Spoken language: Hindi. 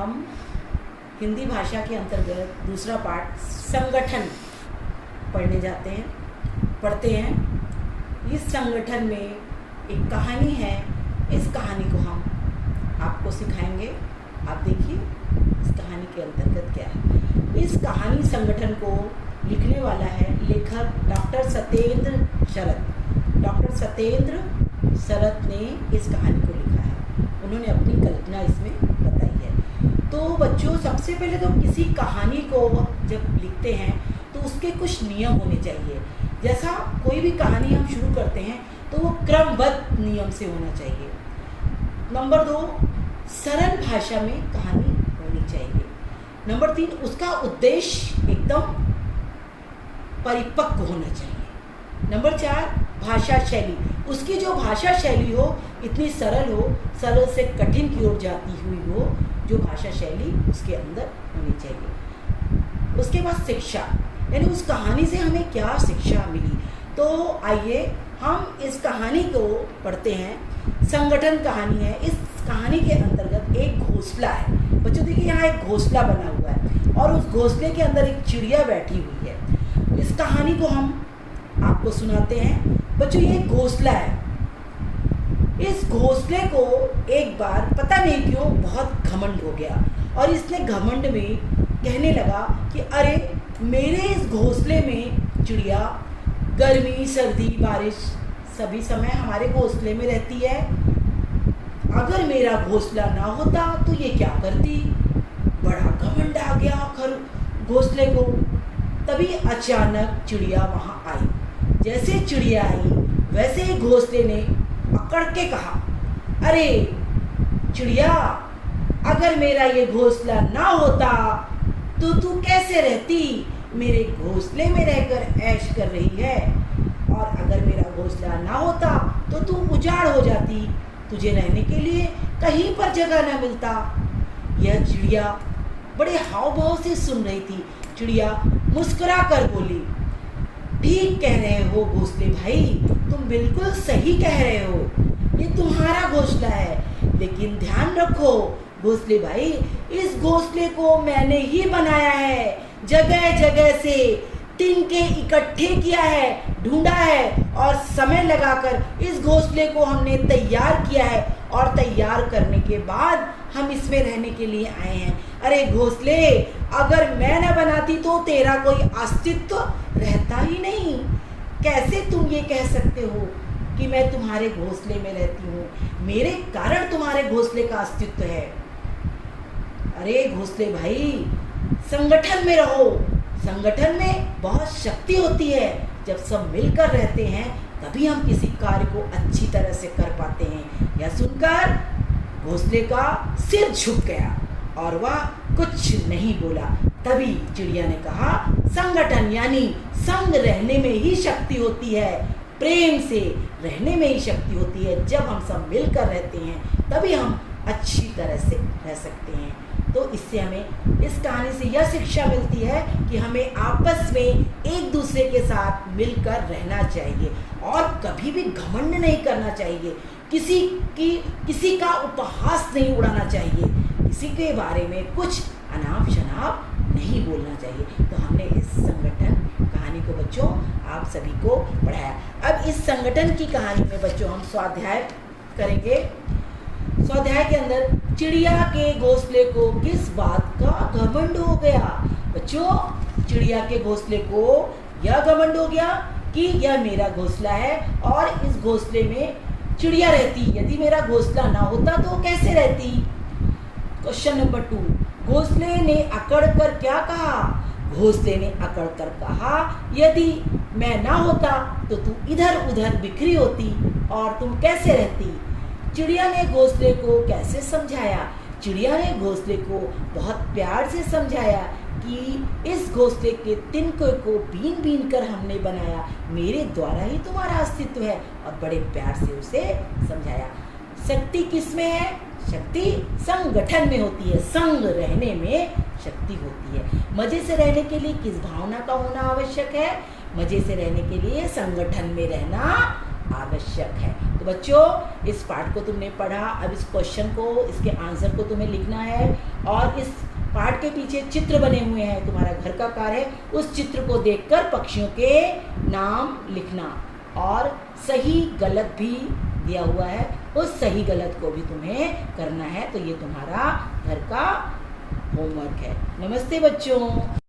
हम हिंदी भाषा के अंतर्गत दूसरा पाठ संगठन पढ़ते हैं। इस संगठन में एक कहानी है, इस कहानी को हम आपको सिखाएंगे। आप देखिए इस कहानी के अंतर्गत क्या है। इस कहानी संगठन को लिखने वाला है लेखक डॉक्टर सत्येंद्र शरत। डॉक्टर सत्येंद्र शरत ने इस कहानी को लिखा है, उन्होंने अपनी कल्पना इसमें बताई है। तो बच्चों, सबसे पहले तो किसी कहानी को जब लिखते हैं तो उसके कुछ नियम होने चाहिए। जैसा कोई भी कहानी हम शुरू करते हैं तो वो क्रमबद्ध नियम से होना चाहिए। नंबर 2, सरल भाषा में कहानी होनी चाहिए। नंबर 3, उसका उद्देश्य एकदम परिपक्व होना चाहिए। नंबर 4, भाषा शैली, उसकी जो भाषा शैली हो इतनी सरल हो, सरल से कठिन की ओर जाती हुई हो, जो भाषा शैली उसके अंदर होनी चाहिए। उसके बाद शिक्षा, यानी उस कहानी से हमें क्या शिक्षा मिली। तो आइए हम इस कहानी को पढ़ते हैं। संगठन कहानी है। इस कहानी के अंतर्गत एक घोंसला है। बच्चों देखिए, यहाँ एक घोंसला बना हुआ है और उस घोंसले के अंदर एक चिड़िया बैठी हुई है। इस कहानी को हम आपको सुनाते हैं। बच्चों, ये घोंसला है। इस घोंसले को एक बार पता नहीं क्यों बहुत घमंड हो गया और इसने घमंड में कहने लगा कि अरे, मेरे इस घोंसले में चिड़िया गर्मी सर्दी बारिश सभी समय हमारे घोंसले में रहती है। अगर मेरा घोंसला ना होता तो ये क्या करती। बड़ा घमंड आ गया घोंसले को। तभी अचानक चिड़िया वहां आई। जैसे चिड़िया आई वैसे ही घोंसले ने अकड़ के कहा, अरे चिड़िया, अगर मेरा ये घोंसला ना होता तो तू कैसे रहती। मेरे घोंसले में रहकर ऐश कर रही है, और अगर मेरा घोंसला ना होता तो तू उजाड़ हो जाती, तुझे रहने के लिए कहीं पर जगह ना मिलता। यह चिड़िया बड़े हाव भाव से सुन रही थी। चिड़िया मुस्कुरा कर बोली, ठीक कह रहे हो घोंसले भाई, तुम बिल्कुल सही कह रहे हो। ये तुम्हारा घोंसला है, लेकिन ध्यान रखो घोंसले भाई, इस घोंसले को मैंने ही बनाया है। जगह जगह से तिनके इकट्ठे किया है, ढूंढा है और समय लगाकर इस घोंसले को हमने तैयार किया है, और तैयार करने के बाद हम इसमें रहने के लिए आए हैं। अरे घोंसले, अगर मैं न बनाती तो तेरा कोई अस्तित्व रहता ही नहीं। कैसे तुम ये कह सकते हो कि मैं तुम्हारे घोंसले में रहती हूँ। मेरे कारण तुम्हारे घोंसले का अस्तित्व है। अरे घोंसले भाई, संगठन में रहो। संगठन में बहुत शक्ति होती है। जब सब मिलकर रहते हैं तभी हम किसी कार्य को अच्छी तरह से कर पाते हैं। यह सुनकर घोंसले का सिर झुक गया और वह कुछ नहीं बोला। तभी चिड़िया ने कहा, संगठन यानी संग रहने में ही शक्ति होती है, प्रेम से रहने में ही शक्ति होती है। जब हम सब मिलकर रहते हैं तभी हम अच्छी तरह से रह सकते हैं। तो इससे हमें, इस कहानी से यह शिक्षा मिलती है कि हमें आपस में एक दूसरे के साथ मिलकर रहना चाहिए और कभी भी घमंड नहीं करना चाहिए। किसी का उपहास नहीं उड़ाना चाहिए, किसी के बारे में कुछ अनाप शनाप नहीं बोलना चाहिए। तो हमने इस संगठन कहानी को बच्चों आप सभी को पढ़ाया। अब इस संगठन की कहानी में बच्चों हम स्वाध्याय करेंगे। स्वाध्याय के अंदर चिड़िया के घोंसले को किस बात का घमंड हो गया। बच्चों, चिड़िया के घोंसले को यह घमंड हो गया कि यह मेरा घोंसला है और इस घोंसले में चिड़िया रहती। यदि मेरा घोंसला ना होता तो कैसे रहती। क्वेश्चन नंबर 2, घोंसले ने अकड़ कर क्या कहा। घोंसले ने अकड़ कर कहा, यदि मैं ना होता तो तू इधर उधर बिखरी होती और तुम कैसे रहती। चिड़िया ने घोंसले को कैसे समझाया। चिड़िया ने घोंसले को बहुत प्यार से समझाया कि इस घोंसले के तिनकों को बीन बीन कर हमने बनाया, मेरे द्वारा ही तुम्हारा अस्तित्व है, और बड़े प्यार से उसे समझाया। शक्ति किस में है। शक्ति संगठन में होती है, संग रहने में शक्ति होती है। मजे से रहने के लिए किस भावना का होना आवश्यक है। मजे से रहने के लिए संगठन में रहना आवश्यक है। तो बच्चों इस पाठ को तुमने पढ़ा, अब इस क्वेश्चन को, इसके आंसर को तुम्हें लिखना है और इस पाठ के पीछे चित्र बने हुए हैं, तुम्हारा घर का कार्य है उस चित्र को देखकर पक्षियों के नाम लिखना और सही गलत भी दिया हुआ है, उस सही गलत को भी तुम्हें करना है। तो ये तुम्हारा घर का होमवर्क है। नमस्ते बच्चों।